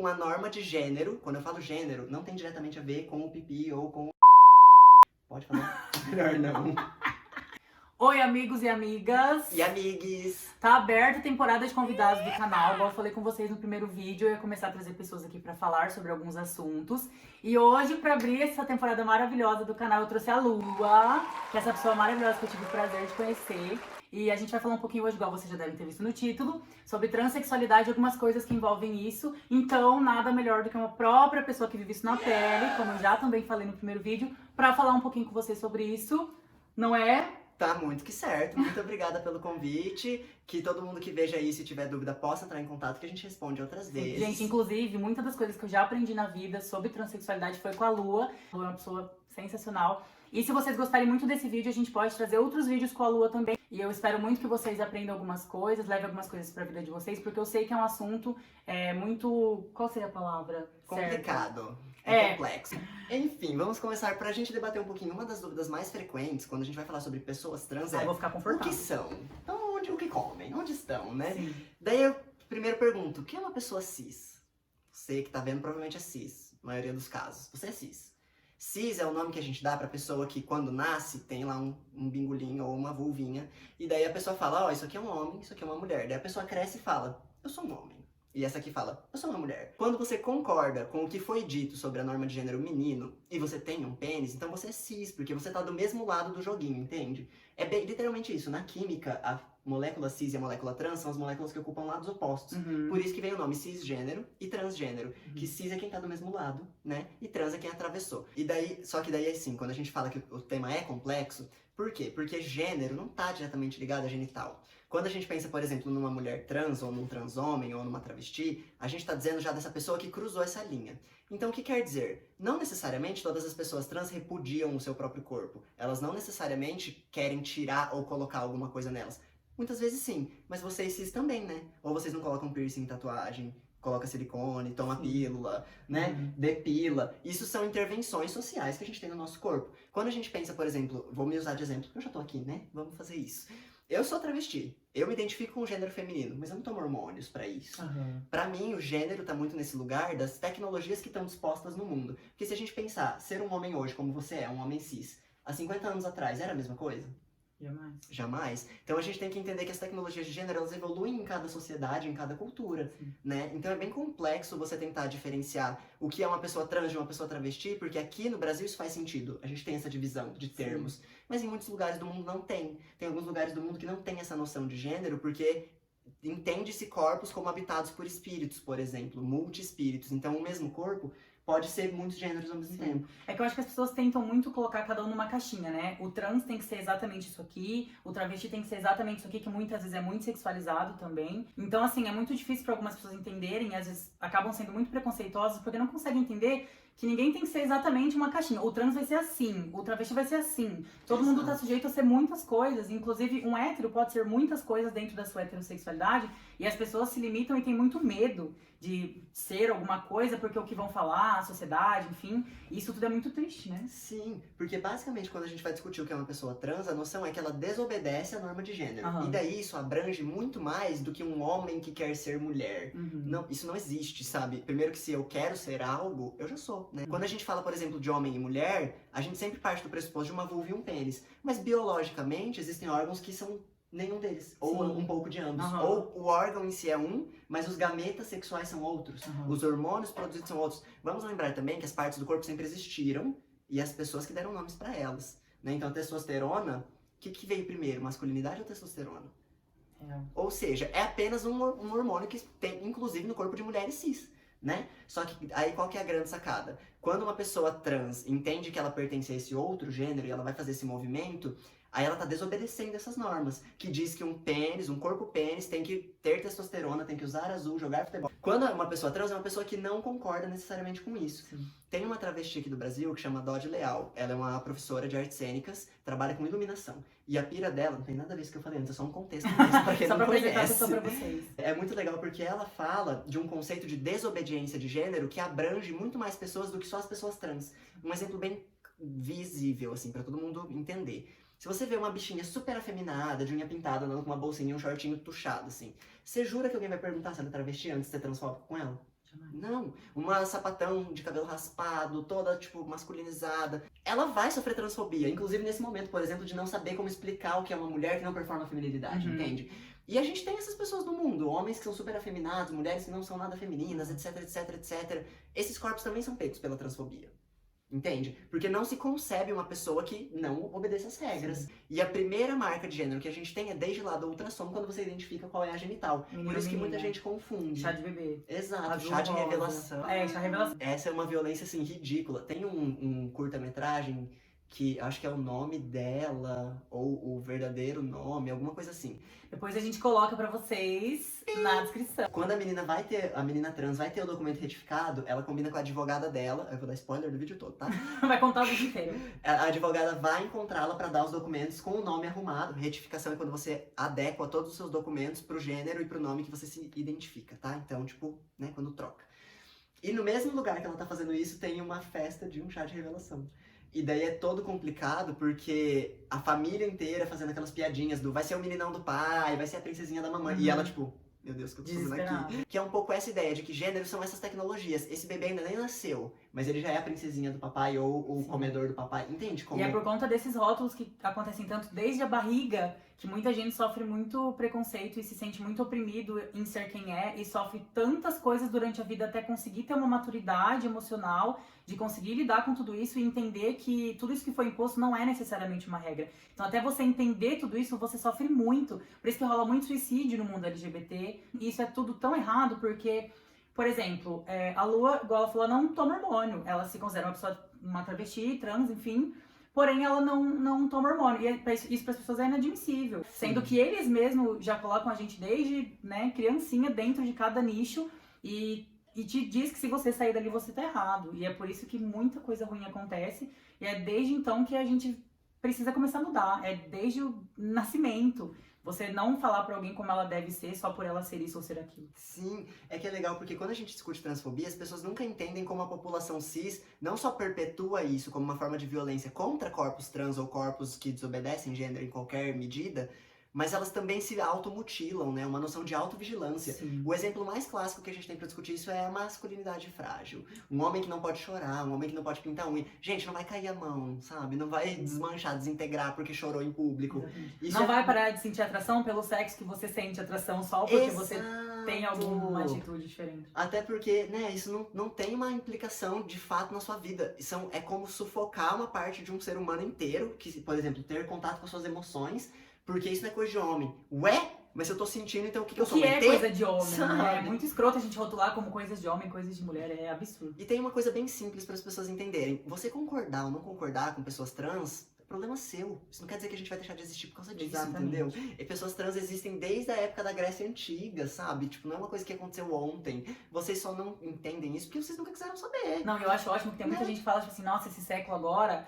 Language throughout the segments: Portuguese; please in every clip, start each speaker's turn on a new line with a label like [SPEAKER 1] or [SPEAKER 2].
[SPEAKER 1] uma norma de gênero. Quando eu falo gênero, não tem diretamente a ver com o pipi ou com o... Pode falar? Melhor não.
[SPEAKER 2] Oi, amigos e amigas!
[SPEAKER 1] E amigues!
[SPEAKER 2] Tá aberta a temporada de convidados do canal. Igual eu falei com vocês no primeiro vídeo, eu ia começar a trazer pessoas aqui pra falar sobre alguns assuntos. E hoje, pra abrir essa temporada maravilhosa do canal, eu trouxe a Lua, que é essa pessoa maravilhosa que eu tive o prazer de conhecer. E a gente vai falar um pouquinho hoje, igual vocês já devem ter visto no título, sobre transexualidade e algumas coisas que envolvem isso. Então, nada melhor do que uma própria pessoa que vive isso na pele, como eu já também falei no primeiro vídeo, pra falar um pouquinho com vocês sobre isso. Não é?
[SPEAKER 1] Tá muito que certo. Muito obrigada pelo convite. Que todo mundo que veja isso e tiver dúvida possa entrar em contato, que a gente responde outras vezes.
[SPEAKER 2] Gente, inclusive, muitas das coisas que eu já aprendi na vida sobre transexualidade foi com a Lua. A Lua é uma pessoa sensacional. E se vocês gostarem muito desse vídeo, a gente pode trazer outros vídeos com a Lua também. E eu espero muito que vocês aprendam algumas coisas, levem algumas coisas pra vida de vocês, porque eu sei que é um assunto muito... Qual seria a palavra?
[SPEAKER 1] Complicado.
[SPEAKER 2] É.
[SPEAKER 1] Complexo. Enfim, vamos começar pra gente debater um pouquinho. Uma das dúvidas mais frequentes quando a gente vai falar sobre pessoas trans
[SPEAKER 2] Aí
[SPEAKER 1] é...
[SPEAKER 2] eu vou ficar
[SPEAKER 1] o
[SPEAKER 2] confortável.
[SPEAKER 1] que são? Então, o que comem? Onde estão, né?
[SPEAKER 2] Sim.
[SPEAKER 1] Daí eu primeiro pergunto, o que é uma pessoa cis? Você que tá vendo provavelmente é cis, na maioria dos casos. Você é cis. Cis é o nome que a gente dá pra pessoa que quando nasce tem lá um bingolinho ou uma vulvinha. E daí a pessoa fala, ó, isso aqui é um homem, isso aqui é uma mulher. Daí a pessoa cresce e fala, eu sou um homem. E essa aqui fala, eu sou uma mulher. Quando você concorda com o que foi dito sobre a norma de gênero menino e você tem um pênis, então você é cis, porque você tá do mesmo lado do joguinho, entende? É bem, literalmente isso. Na química, a molécula cis e a molécula trans são as moléculas que ocupam lados opostos.
[SPEAKER 2] Uhum.
[SPEAKER 1] Por isso que vem o nome cisgênero e transgênero. Que cis é quem tá do mesmo lado, né? E trans é quem atravessou. E daí, só que daí assim, quando a gente fala que o tema é complexo, por quê? Porque gênero não tá diretamente ligado a genital. Quando a gente pensa, por exemplo, numa mulher trans, ou num transhomem, ou numa travesti, a gente tá dizendo já dessa pessoa que cruzou essa linha. Então, o que quer dizer? Não necessariamente todas as pessoas trans repudiam o seu próprio corpo. Elas não necessariamente querem tirar ou colocar alguma coisa nelas. Muitas vezes sim, mas vocês cis também, né? Ou vocês não colocam piercing, tatuagem, coloca silicone, toma pílula, né? Depila. Isso são intervenções sociais que a gente tem no nosso corpo. Quando a gente pensa, por exemplo, vou me usar de exemplo, porque eu já tô aqui, né? Vamos fazer isso. Eu sou travesti, eu me identifico com o gênero feminino, mas eu não tomo hormônios pra isso. Pra mim, o gênero tá muito nesse lugar das tecnologias que estão dispostas no mundo. Porque se a gente pensar, ser um homem hoje, como você é, um homem cis, há 50 anos atrás, era a mesma coisa?
[SPEAKER 2] Jamais.
[SPEAKER 1] Jamais. Então a gente tem que entender que as tecnologias de gênero, elas evoluem em cada sociedade, em cada cultura, né? Então é bem complexo você tentar diferenciar o que é uma pessoa trans de uma pessoa travesti, porque aqui no Brasil isso faz sentido. A gente tem essa divisão de termos. Mas em muitos lugares do mundo não tem. Tem alguns lugares do mundo que não tem essa noção de gênero, porque entende-se corpos como habitados por espíritos, por exemplo, multi-espíritos. Então o mesmo corpo pode ser muitos gêneros ao mesmo tempo.
[SPEAKER 2] É que eu acho que as pessoas tentam muito colocar cada um numa caixinha, né? O trans tem que ser exatamente isso aqui, o travesti tem que ser exatamente isso aqui, que muitas vezes é muito sexualizado também. Então, assim, é muito difícil para algumas pessoas entenderem, e às vezes acabam sendo muito preconceituosas, porque não conseguem entender que ninguém tem que ser exatamente uma caixinha. O trans vai ser assim, o travesti vai ser assim. Todo mundo tá sujeito a ser muitas coisas, inclusive um hétero pode ser muitas coisas dentro da sua heterossexualidade, e as pessoas se limitam e têm muito medo de ser alguma coisa porque o que vão falar, a sociedade, enfim, isso tudo é muito triste, né?
[SPEAKER 1] Sim, porque basicamente quando a gente vai discutir o que é uma pessoa trans, a noção é que ela desobedece à norma de gênero. E daí isso abrange muito mais do que um homem que quer ser mulher. Não, isso não existe, sabe? Primeiro que se eu quero ser algo, eu já sou, né? Quando a gente fala, por exemplo, de homem e mulher, a gente sempre parte do pressuposto de uma vulva e um pênis. Mas biologicamente existem órgãos que são nenhum deles, ou um pouco de ambos. Ou o órgão em si é um, mas os gametas sexuais são outros. Os hormônios produzidos são outros. Vamos lembrar também que as partes do corpo sempre existiram e as pessoas que deram nomes pra elas, né? Então a testosterona, o que veio primeiro, masculinidade ou testosterona? Ou seja, é apenas um hormônio que tem, inclusive, no corpo de mulheres cis, né? Só que aí qual que é a grande sacada? Quando uma pessoa trans entende que ela pertence a esse outro gênero e ela vai fazer esse movimento, aí ela tá desobedecendo essas normas, que diz que um pênis, um corpo pênis, tem que ter testosterona, tem que usar azul, jogar futebol. Quando uma pessoa trans é uma pessoa que não concorda necessariamente com isso. Tem uma travesti aqui do Brasil que chama Dodge Leal. Ela é uma professora de artes cênicas, trabalha com iluminação. E a pira dela, não tem nada a ver com isso que eu falei antes, é só um contexto mesmo, pra quem
[SPEAKER 2] Só
[SPEAKER 1] não
[SPEAKER 2] pra apresentar
[SPEAKER 1] conhece.
[SPEAKER 2] só pra vocês.
[SPEAKER 1] É muito legal porque ela fala de um conceito de desobediência de gênero que abrange muito mais pessoas do que só as pessoas trans. Um exemplo bem visível, assim, pra todo mundo entender. Se você vê uma bichinha super afeminada, de unha pintada, andando com uma bolsinha e um shortinho tuchado, assim, você jura que alguém vai perguntar se ela é travesti antes de ser transfóbico com ela?
[SPEAKER 2] Jamais.
[SPEAKER 1] Não, uma sapatão de cabelo raspado, toda, tipo, masculinizada. Ela vai sofrer transfobia, inclusive nesse momento, por exemplo, de não saber como explicar o que é uma mulher que não performa a feminilidade, entende? E a gente tem essas pessoas no mundo, homens que são super afeminados, mulheres que não são nada femininas, etc, etc, etc. Esses corpos também são pegos pela transfobia. Entende? Porque não se concebe uma pessoa que não obedece às regras. Sim. E a primeira marca de gênero que a gente tem é desde lá do ultrassom, quando você identifica qual é a genital.
[SPEAKER 2] Menino,
[SPEAKER 1] por isso que muita gente confunde.
[SPEAKER 2] Chá de bebê.
[SPEAKER 1] Exato,
[SPEAKER 2] Azul,
[SPEAKER 1] chá de
[SPEAKER 2] rosa.
[SPEAKER 1] revelação.
[SPEAKER 2] Chá de revelação.
[SPEAKER 1] Essa é uma violência, assim, ridícula. Tem um curta-metragem que acho que é o nome dela, ou o verdadeiro nome, alguma coisa assim.
[SPEAKER 2] Depois a gente coloca pra vocês na descrição.
[SPEAKER 1] Quando a menina trans vai ter o documento retificado, ela combina com a advogada dela, eu vou dar spoiler do vídeo todo, tá?
[SPEAKER 2] Vai contar o vídeo inteiro.
[SPEAKER 1] A advogada vai encontrá-la pra dar os documentos com o nome arrumado. Retificação é quando você adequa todos os seus documentos pro gênero e pro nome que você se identifica, tá? Então, tipo, né, quando troca. E no mesmo lugar que ela tá fazendo isso, tem uma festa de um chá de revelação. E daí é todo complicado porque a família inteira fazendo aquelas piadinhas do vai ser o meninão do pai, vai ser a princesinha da mamãe. E ela, tipo, meu Deus, o que eu tô fazendo aqui? Que é um pouco essa ideia de que gêneros são essas tecnologias. Esse bebê ainda nem nasceu, mas ele já é a princesinha do papai ou o comedor do papai. Entende como?
[SPEAKER 2] E é por conta desses rótulos que acontecem tanto desde a barriga, que muita gente sofre muito preconceito e se sente muito oprimido em ser quem é e sofre tantas coisas durante a vida até conseguir ter uma maturidade emocional, de conseguir lidar com tudo isso e entender que tudo isso que foi imposto não é necessariamente uma regra. Então até você entender tudo isso, você sofre muito. Por isso que rola muito suicídio no mundo LGBT. E isso é tudo tão errado porque, por exemplo, a Lua, igual ela falou, não toma hormônio. Ela se considera uma pessoa, uma travesti, trans, enfim. Porém, ela não toma hormônio. E isso para as pessoas é inadmissível. Sim. Sendo que eles mesmos já colocam a gente desde, né, criancinha dentro de cada nicho e te diz que se você sair dali, você tá errado. E é por isso que muita coisa ruim acontece. E é desde então que a gente precisa começar a mudar. É desde o nascimento. Você não falar pra alguém como ela deve ser só por ela ser isso ou ser aquilo.
[SPEAKER 1] Sim, é que é legal porque quando a gente discute transfobia, as pessoas nunca entendem como a população cis não só perpetua isso como uma forma de violência contra corpos trans ou corpos que desobedecem gênero em qualquer medida, mas elas também se automutilam, né? Uma noção de autovigilância.
[SPEAKER 2] Sim.
[SPEAKER 1] O exemplo mais clássico que a gente tem pra discutir isso é a masculinidade frágil. Um homem que não pode chorar, um homem que não pode pintar unha. Gente, não vai cair a mão, sabe? Não vai desmanchar, desintegrar porque chorou em público.
[SPEAKER 2] Isso não vai parar de sentir atração pelo sexo que você sente atração só porque você tem alguma atitude diferente.
[SPEAKER 1] Até porque, né, isso não tem uma implicação de fato na sua vida. É como sufocar uma parte de um ser humano inteiro, que, por exemplo, ter contato com as suas emoções, porque isso não é coisa de homem. Ué? Mas eu tô sentindo, então o que eu sou?
[SPEAKER 2] O que é coisa de homem, né? É muito escroto a gente rotular como coisas de homem, coisas de mulher, é absurdo.
[SPEAKER 1] E tem uma coisa bem simples para as pessoas entenderem. Você concordar ou não concordar com pessoas trans, é problema seu. Isso não quer dizer que a gente vai deixar de existir por causa disso,
[SPEAKER 2] exatamente.
[SPEAKER 1] Entendeu? E pessoas trans existem desde a época da Grécia Antiga, sabe? Tipo, não é uma coisa que aconteceu ontem. Vocês só não entendem isso porque vocês nunca quiseram saber.
[SPEAKER 2] Não, eu acho ótimo que tem muita gente que fala, tipo assim, nossa, esse século agora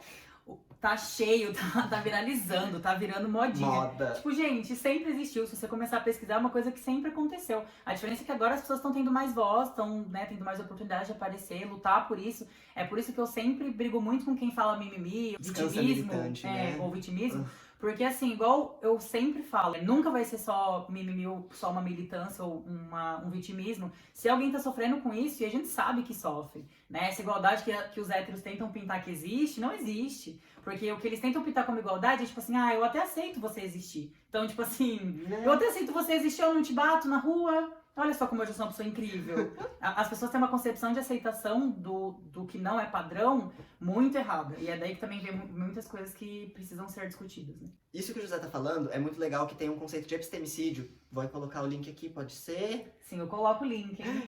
[SPEAKER 2] tá cheio, tá viralizando, tá virando modinha.
[SPEAKER 1] Moda.
[SPEAKER 2] Tipo, gente, sempre existiu. Se você começar a pesquisar, é uma coisa que sempre aconteceu. A diferença é que agora as pessoas estão tendo mais voz, estão, né, tendo mais oportunidade de aparecer, lutar por isso. É por isso que eu sempre brigo muito com quem fala mimimi, vitimismo,
[SPEAKER 1] né?
[SPEAKER 2] Ou vitimismo. Porque assim, igual eu sempre falo, nunca vai ser só mimimi, só uma militância ou um vitimismo. Se alguém tá sofrendo com isso, e a gente sabe que sofre, né? Essa igualdade que os héteros tentam pintar que existe, não existe. Porque o que eles tentam pintar como igualdade é tipo assim, eu até aceito você existir. Então, tipo assim, eu até aceito você existir, eu não te bato na rua. Olha só como eu já sou uma pessoa incrível. As pessoas têm uma concepção de aceitação do que não é padrão muito errada. E é daí que também vem muitas coisas que precisam ser discutidas, né?
[SPEAKER 1] Isso que o José tá falando é muito legal, que tem um conceito de epistemicídio. Vou colocar o link aqui, pode ser?
[SPEAKER 2] Sim, eu coloco o link, hein?